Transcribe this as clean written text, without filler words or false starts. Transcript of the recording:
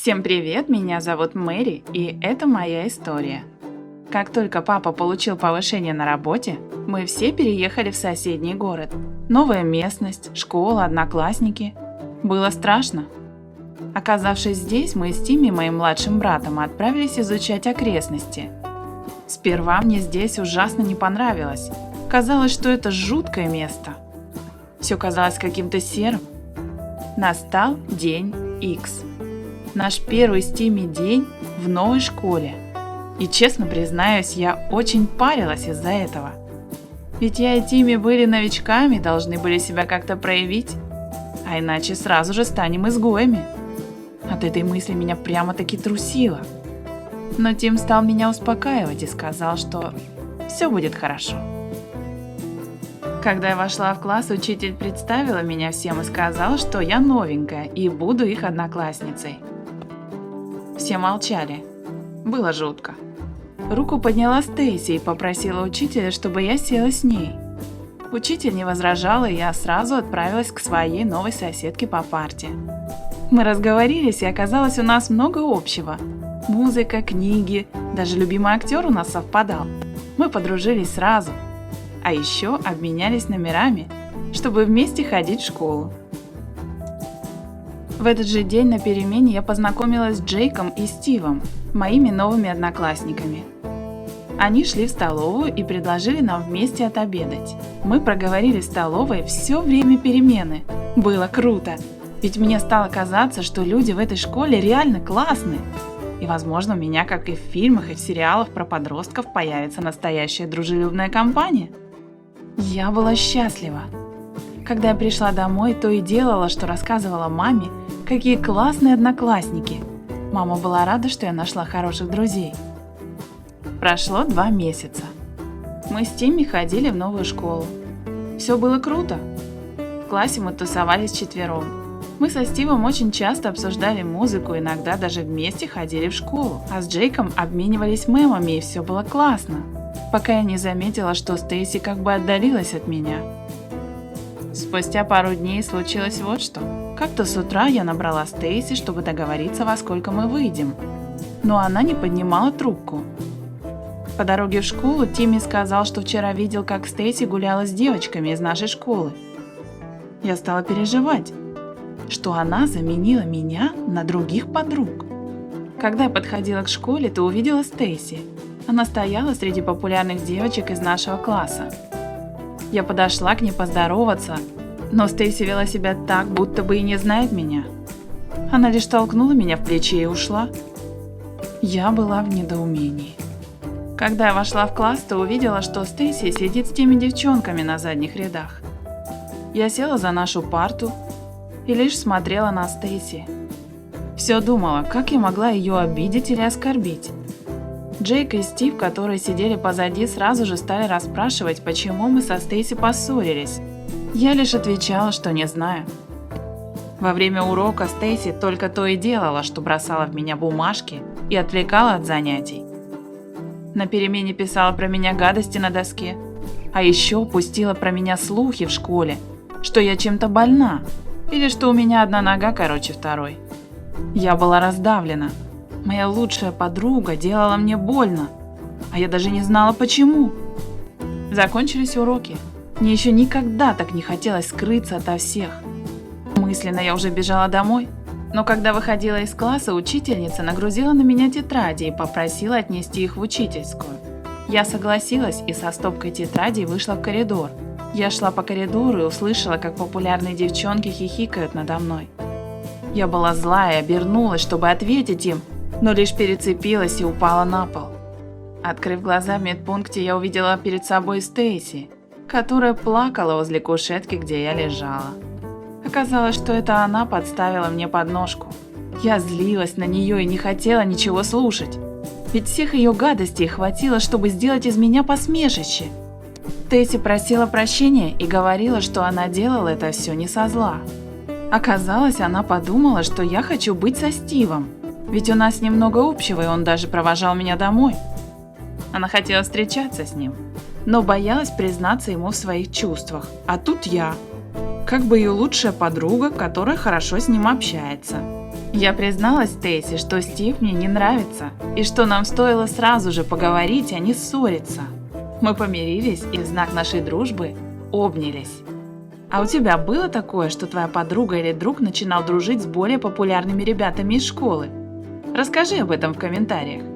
Всем привет, меня зовут Мэри, и это моя история. Как только папа получил повышение на работе, мы все переехали в соседний город. Новая местность, школа, одноклассники. Было страшно. Оказавшись здесь, мы с Тимми, моим младшим братом, отправились изучать окрестности. Сперва мне здесь ужасно не понравилось. Казалось, что это жуткое место. Все казалось каким-то серым. Настал день X. Наш первый с Тимми день в новой школе. И честно признаюсь, я очень парилась из-за этого. Ведь я и Тимми были новичками, должны были себя как-то проявить. А иначе сразу же станем изгоями. От этой мысли меня прямо-таки трусило. Но Тим стал меня успокаивать и сказал, что все будет хорошо. Когда я вошла в класс, учитель представила меня всем и сказала, что я новенькая и буду их одноклассницей. Все молчали. Было жутко. Руку подняла Стейси и попросила учителя, чтобы я села с ней. Учитель не возражала, и я сразу отправилась к своей новой соседке по парте. Мы разговорились, и оказалось, у нас много общего. Музыка, книги, даже любимый актер у нас совпадал. Мы подружились сразу. А еще обменялись номерами, чтобы вместе ходить в школу. В этот же день на перемене я познакомилась с Джейком и Стивом, моими новыми одноклассниками. Они шли в столовую и предложили нам вместе отобедать. Мы проговорили в столовой все время перемены. Было круто, ведь мне стало казаться, что люди в этой школе реально классные. И, возможно, у меня, как и в фильмах и в сериалах про подростков, появится настоящая дружелюбная компания. Я была счастлива. Когда я пришла домой, то и делала, что рассказывала маме, какие классные одноклассники. Мама была рада, что я нашла хороших друзей. Прошло 2 месяца. Мы с Тимми ходили в новую школу. Все было круто. В классе мы тусовались вчетвером. Мы со Стивом очень часто обсуждали музыку, иногда даже вместе ходили в школу. А с Джейком обменивались мемами, и все было классно. Пока я не заметила, что Стейси как бы отдалилась от меня. Спустя пару дней случилось вот что. Как-то с утра я набрала Стейси, чтобы договориться, во сколько мы выйдем. Но она не поднимала трубку. По дороге в школу Тимми сказал, что вчера видел, как Стейси гуляла с девочками из нашей школы. Я стала переживать, что она заменила меня на других подруг. Когда я подходила к школе, то увидела Стейси. Она стояла среди популярных девочек из нашего класса. Я подошла к ней поздороваться, но Стейси вела себя так, будто бы и не знает меня. Она лишь толкнула меня в плечи и ушла. Я была в недоумении. Когда я вошла в класс, то увидела, что Стейси сидит с теми девчонками на задних рядах. Я села за нашу парту и лишь смотрела на Стейси. Все думала, как я могла ее обидеть или оскорбить. Джейк и Стив, которые сидели позади, сразу же стали расспрашивать, почему мы со Стейси поссорились. Я лишь отвечала, что не знаю. Во время урока Стейси только то и делала, что бросала в меня бумажки и отвлекала от занятий. На перемене писала про меня гадости на доске, а еще пустила про меня слухи в школе, что я чем-то больна, или что у меня одна нога короче второй. Я была раздавлена. Моя лучшая подруга делала мне больно, а я даже не знала почему. Закончились уроки. Мне еще никогда так не хотелось скрыться ото всех. Мысленно я уже бежала домой, но когда выходила из класса, учительница нагрузила на меня тетради и попросила отнести их в учительскую. Я согласилась и со стопкой тетрадей вышла в коридор. Я шла по коридору и услышала, как популярные девчонки хихикают надо мной. Я была злая и обернулась, чтобы ответить им, но лишь перецепилась и упала на пол. Открыв глаза в медпункте, я увидела перед собой Стейси, которая плакала возле кушетки, где я лежала. Оказалось, что это она подставила мне подножку. Я злилась на нее и не хотела ничего слушать, ведь всех ее гадостей хватило, чтобы сделать из меня посмешище. Стейси просила прощения и говорила, что она делала это все не со зла. Оказалось, она подумала, что я хочу быть со Стивом, ведь у нас немного общего, и он даже провожал меня домой. Она хотела встречаться с ним, но боялась признаться ему в своих чувствах. А тут я, как бы ее лучшая подруга, которая хорошо с ним общается. Я призналась Стейси, что Стив мне не нравится, и что нам стоило сразу же поговорить, а не ссориться. Мы помирились и в знак нашей дружбы обнялись. А у тебя было такое, что твоя подруга или друг начинал дружить с более популярными ребятами из школы? Расскажи об этом в комментариях.